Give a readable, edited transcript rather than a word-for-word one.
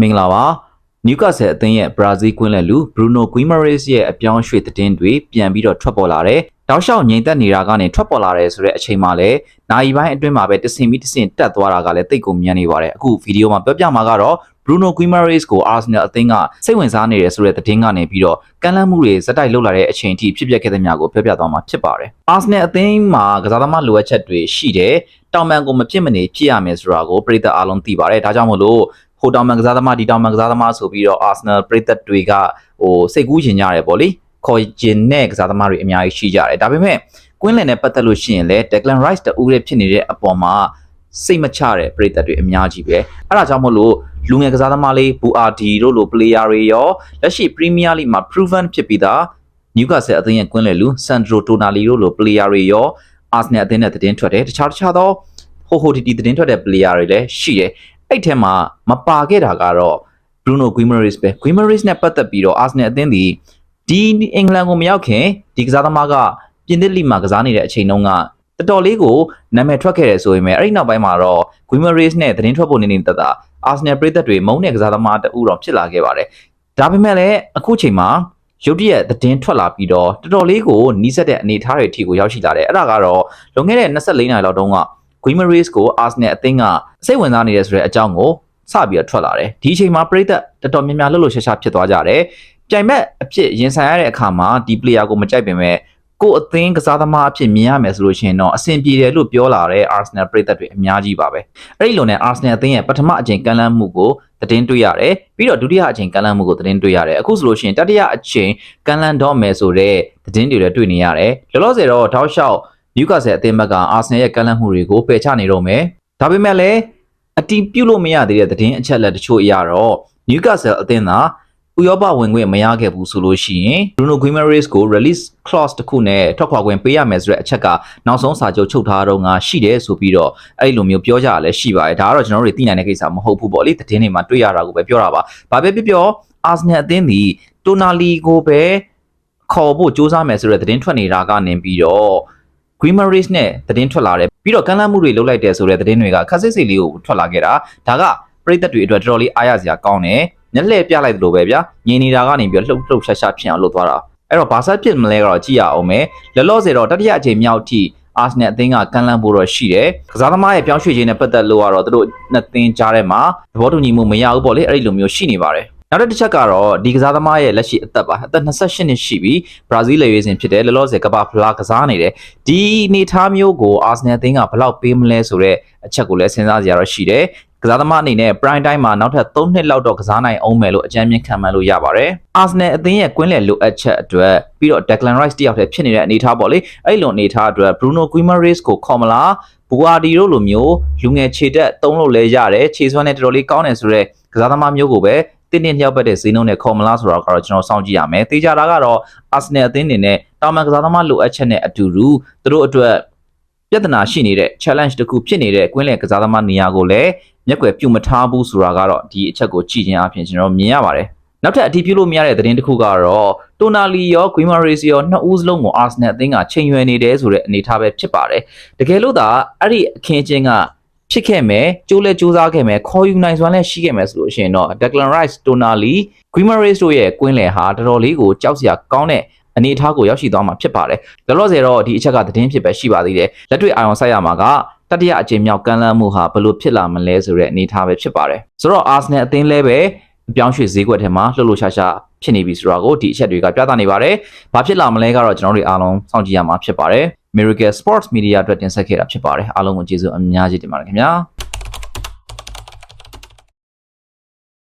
မင်္ဂလာပါနျူကာဆယ်အသင်းရဲ့ဘရာဇီးကွင်းလယ်လူဘရူနိုဂွီမာရေးစ်ရဲ့အပြောင်းရွှေ့သတင်းတွေပြန်ပြီးတော့ထွက်ပေါ်လာတယ်။တောက်လျှောက်ငြိမ်သက်နေတာကနေထွက်ပေါ်လာတယ်ဆိုတဲ့အချိန်မှာလည်းနိုင်ပိုင်းအတွင်းမှာပဲတဆင်ပြီးတဆင်တက်သွားတာကလည်းတိတ်ကိုမြန်နေပါတယ်။အခုဗီဒီယိုမှာပြောပြမှာကတော့ဘရူနိုဂွီမာရေးစ်ကိုအာဆင်နယ်အသင်းကစိတ်ဝင်စားနေတယ်ဆိုတဲ့သတင်းကနေပြီးတော့ကမ်းလှမ်းမှုတွေဇက်တိုက်လှုပ်လာတဲ့အချိန်အထိဖြစ်ပျက်ခဲ့တဲ့များကိုပြောပြသွားမှာဖြစ်ပါတယ်။အာဆင်နယ်အသင်းမှာကစားသမားလိုအပ်ချက်တွေရှိတယ်။တောင်ပန်ကိုမဖြစ်မနေဖြစ်ရမယ်ဆိုတာကိုပြည်သက်အားလုံးသိပါတယ်။ဒါကြောင့်မို့လို့ဟိုတောင်မန်ကစားသမားဒီတောင်မန်ကစားသမားဆိုပြီးတော့ Arsenal ပြည်သက်တွေကစိတ်ကူးချင်ကြတယ်ပေါ့လေခေါ်ကျင်တဲ့ကစားသမားတွေအများကြီးရှိကြတယ်ဒါပေမဲ့ကွင်းလယ်နဲ့ပတ်သက်လို့ရှိရင်လည်း Declan Rice တူရဲဖြစ်နေတဲ့အပေါ်မှာစိတ်မချတဲ့ပြည်သက်တွေအများကြီးပဲအဲ့ဒါကြောင့်မို့လို့လူငယ်ကစားသမားလေး Buardi တို့လို player တွေရောလက်ရှိ Premier League မှာ proven ဖြစ်ပြီးသား Newcastle အသင်းရဲ့ကွင်းလယ်လူ Sandro Tonali တို့လို player တွေရော Arsenal အသင်းနဲ့သတင်းထွက်တယ်တခြားသောဟိုတီသတင်းထွက်တဲ့ player တွေလည်းရှိတယ်အဲ့ထဲမှာမပါခဲ့တာကတော့ Bruno Guimaraes ပဲ Guimaraes နဲ့ပတ်သက်ပြီးတော့ Arsenal အသင်းဒီအင်္ဂလန်ကိုမရောက်ခင်ဒီကစားသမားကပြင်သစ်လိမှာကစားနေတဲ့အချိန်တုန်းကတော်တော်လေးကိုနာမည်ထွက်ခဲ့တယ်ဆိုပေမဲ့အဲ့ဒီနောက်ပိုင်းမှာတော့ Guimaraes နဲ့သတင်းထွက်ဖို့နေတတ်တာ Arsenal ပြည်သက်တွေမုန်းတဲ့ကစားသမားတူတော့ဖြစ်လာခဲ့ပါတယ်ဒါပေမဲ့လည်းအခုချိန်မှာရုတ်တရက်သတင်းထွက်လာပြီးတော့တော်တော်လေးကိုနီးစပ်တဲ့အနေအထားတွေအထိကိုရောက်ရှိလာတယ်အဲ့ဒါကတော့လွန်ခဲ့တဲ့24နာရီလောက်တုန်းကGuimaraes ကို Arsenal အသင်းကစိတ်ဝင်စားနေတယ်ဆိုတဲ့အကြောင်းကိုစပြီးတော့ထွက်လာတယ်ဒီအချိန်မှာပရိသတ်တော်တော်များများလှုပ်လှုပ်ရှားရှားဖြစ်သွားကြတယ်ပြိုင်ဘက်အဖြစ်ရင်ဆိုင်ရတဲ့အခါမှာဒီ player ကိုမကြိုက်ပင်မဲ့ကိုအသင်းကစားသမားအဖြစ်မြင်ရမယ်ဆိုလို့ရှိရင်တော့အဆင်ပြေတယ်လို့ပြောလာတဲ့ Arsenal ပရိသတ်တွေအများကြီးပါပဲအဲ့ဒီလိုနဲ့ Arsenal အသင်းရဲ့ပထမအချိန်ကမ်းလှမ်းမှုကိုသတင်းတွေ့ရတယ်ပြီးတော့ဒုတိယအချိန်ကမ်းလှမ်းမှုကိုသတင်းတွေ့ရတယ်အခုဆိုလို့ရှိရင်တတိယအချိန်ကမ်းလှမ်းတော့မယ်ဆိုတဲ့သတင်းတွေလည်းတွေ့နေရတယ်လောလောဆယ်တော့တောက်လျှောက်Newcastle အသင်းဘက်က Arsenal ရဲ့ကမ်းလှမ်းမှုတွေကိုပယ်ချနေတော့မယ်။ဒါပေမဲ့လည်းအတီးပြုတ်လို့မရသေးတဲ့သတင်းအချက်လက်တချို့အရတော့ Newcastle အသင်းသာဥရောပဝင်ခွင့်မရခဲ့ဘူးဆိုလို့ရှိရင် Bruno Guimaraes ကို release clause တခုနဲ့ထွက်ခွာခွင့်ပေးရမယ်ဆိုတဲ့အချက်ကနောက်ဆုံးစာချုပ်ချုပ်ထားတော့ငါရှိတယ်ဆိုပြီးတော့အဲ့လိုမျိုးပြောကြရလဲရှိပါတယ်။ဒါကတော့ကျွန်တော်တို့သိနိုင်တဲ့ကိစ္စမဟုတ်ဘူးပေါ့လေ။သတင်းတွေမှာတွေ့ရတာကိုပဲပြောတာပါ။ဘာပဲပြော Arsenal အသင်းဒီ Tonali ကိုပဲခေါ်ဖို့စူးစမ်းမယ်ဆိုတဲ့သတင်းထွက်နေတာကနေပြီးတော့Guimaraes နဲ့သတင်းထွက်လာတယ်ပြီးတော့ကမ်းလှမ်းမှုတွေလုပ်လိုက်တယ်ဆိုတဲ့သတင်းတွေကခက်စစ်စစ်လေးကိုထွက်လာခဲ့တာဒါကပြည်သက်တွေအတွက်တော်တော်လေးအားရစရာကောင်းတယ်ညက်လှည့်ပြလိုက်သလိုပဲဗျာငြင်းနေတာကနေပြီးတော့လှုပ်ရှားဖြစ်အောင်လုပ်သွားတာအဲ့တော့ဘာဆက်ဖြစ်မလဲကတော့ကြည့်ရအောင်မယ်လောလောဆယ်တော့တတိယအချိန်မြောက်ထိအာဆင်နယ်အသင်းကကမ်းလှမ်းဖို့တော့ရှိတယ်ကစားသမားရဲ့ပြောင်းရွှေ့ခြင်းနဲ့ပတ်သက်လို့ကတော့သူတို့နှစ်သင်းကြားထဲမှာသဘောတူညီမှုမရဘူးပေါ့လေအဲ့ဒီလိုမျိုးရှိနေပါတယ်နောက်တစ်ချက်ကတော့ဒီကစားသမားရဲ့လက်ရှိအသက်ပါအသက်28နှစ်ရှိပြီဘရာဇီးလေရွေးစဉ်ဖြစ်တယ်လောလောဆယ်ကမ္ဘာဖလားကစားနေတယ်ဒီအနေထားမျိုးကိုအာဆင်နယ်အသင်းကဘယ်လောက်ပေးမလဲဆိုတဲ့အချက်ကိုလည်းစဉ်းစားကြရတော့ရှိတယ်ကစားသမားအနေနဲ့ prime time မှာနောက်ထပ်3နှစ်လောက်တော့ကစားနိုင်အောင်မယ်လို့အကြမ်းမြင်ခံမှန်းလို့ရပါတယ်အာဆင်နယ်အသင်းရဲ့ကွင်းလယ်လိုအပ်ချက်အတွက်ပြီးတော့ Declan Rice တယောက်တည်းဖြစ်နေတဲ့အနေထားပေါ့လေအဲ့လိုအနေထားအတွက် Bruno Guimaraes ကိုခေါ်မလားBuardi တို့လိုမျိုးလူငယ်ခြေတက်သုံးလို့လဲရတယ်ခြေစွမ်းနဲ့တော်တော်လေးကောင်းတယ်ဆိုတော့ကစားသမားမျိုးကိုပဲတင်းလျောက်ပတ်တဲ့ဈေးနှုန်းနဲ့ခေါ်မလားဆိုတော့ကျွန်တော်စောင့်ကြည့်ရမယ်။တေချာတာကတော့ Arsenal အသင်းအနေနဲ့တာမန်ကစားသမားလိုအပ်ချက်နဲ့အတူတူသူတို့အတွက်ပြဿနာရှိနေတဲ့ challenge တစ်ခုဖြစ်နေတဲ့ကွင်းလယ်ကစားသမားနေရာကိုလည်းမျက်ကွယ်ပြုတ်မထားဘူးဆိုတာကတော့ဒီအချက်ကိုကြည့်ခြင်းအပြင်ကျွန်တော်မြင်ရပါတယ်။နောက်ထပ်အထူးပြုလို့မရတဲ့သတင်းတစ်ခုကတော့ Tonali ရော Guimaraes ရောနှစ်ဦးစလုံးကို Arsenal အသင်းကချိန်ရွယ်နေတယ်ဆိုတဲ့အနေအထားပဲဖြစ်ပါတယ်။တကယ်လို့သာအဲ့ဒီအခင်းချင်းကဖြစ်ခဲ့မယ်ကြိုးလဲကြိုးစားခဲ့မယ်ခေါ်ယူနိုင်စွမ်းလဲရှိခဲ့မယ်ဆိုလို့ရှိရင်တော့ Declan Rice Tonali Guimaraes တို့ရဲ့ကွင်းလယ်ဟာတော်တော်လေးကိုကြောက်စရာကောင်းတဲ့အနေအထားကိုရောက်ရှိသွားမှာဖြစ်ပါတယ်လောလောဆယ်တော့ဒီအချက်ကသတင်းဖြစ်ပဲရှိပါသေးတယ်လက်တွေ့အာရုံစိုက်ရမှာကတတိယအကြိမ်မြောက်ကမ်းလှမ်းမှုဟာဘယ်လိုဖြစ်လာမလဲဆိုတဲ့အနေအထားပဲဖြစ်ပါတယ်ဆိုတော့ Arsenal အသင်းလည်းပဲအပြောင်းရွှေ့ဈေးကွက်ထဲမှာလှုပ်လှုပ်ရှားရှားဖြစ်နေပြီဆိုတာကိုဒီအချက်တွေကပြသနေပါတယ်ဘာဖြစ်လာမလဲကတော့ကျွန်တော်တို့အားလုံးစောင့်ကြည့်ရမှာဖြစ်ပါတယ်Miracle Sports Media အတွက်တင်ဆက်ခဲ့တာဖြစ်ပါတယ်အားလုံးကိုကျေးဇူးအများကြီးတင်ပါတယ်ခင်ဗျာ